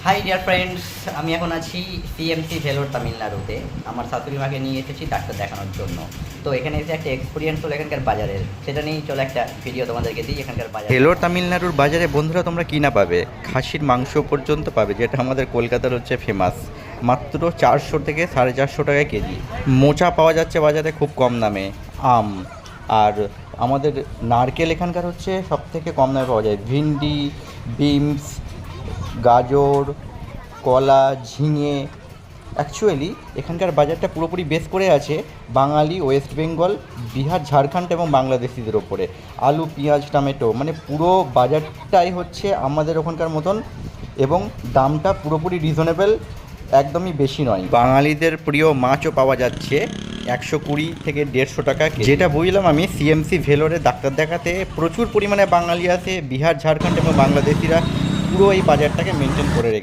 High dear friends, আমি এখন আছি সিএমসি ভেলোর তামিলনাড়ুতে। আমার শাশুড়ি মাকে নিয়ে এসেছি ডাক্তার দেখানোর জন্য। তো এখানে এসে একটা এক্সপিরিয়েন্স হলো এখানকার বাজারের, সেটা নিয়েই চলো একটা ভিডিও তোমাদেরকে দিই এখানকার বাজার। ভেলোর তামিলনাড়ুর বাজারে বন্ধুরা তোমরা কি না পাবে, খাসির মাংস পর্যন্ত পাবে, যেটা আমাদের কলকাতার হচ্ছে ফেমাস। মাত্র 400 থেকে 450 টাকা কেজি। মোচা পাওয়া যাচ্ছে বাজারে খুব কম দামে। আম আর আমাদের নারকেল এখানকার হচ্ছে সব থেকে কম দামে পাওয়া যায়। ভিন্ডি, বিনস, গাজর, কলা, ঝিঙে। অ্যাকচুয়ালি এখানকার বাজারটা পুরোপুরি বেস করে আছে বাঙালি, ওয়েস্ট বেঙ্গল, বিহার, ঝাড়খণ্ড এবং বাংলাদেশিদের ওপরে। আলু, পেঁয়াজ, টমেটো, মানে পুরো বাজারটাই হচ্ছে আমাদের ওখানকার মতন, এবং দামটা পুরোপুরি রিজনেবল, একদমই বেশি নয়। বাঙালিদের প্রিয় মাছও পাওয়া যাচ্ছে 120 থেকে 150 টাকা কেজি। যেটা বুঝলাম আমি, সিএমসি ভেলোরে ডাক্তার দেখাতে প্রচুর পরিমাণে বাঙালি আসে, বিহার, ঝাড়খণ্ড এবং বাংলাদেশিরা পুরো এই বাজারটাকে মেনটেন করে রেখে।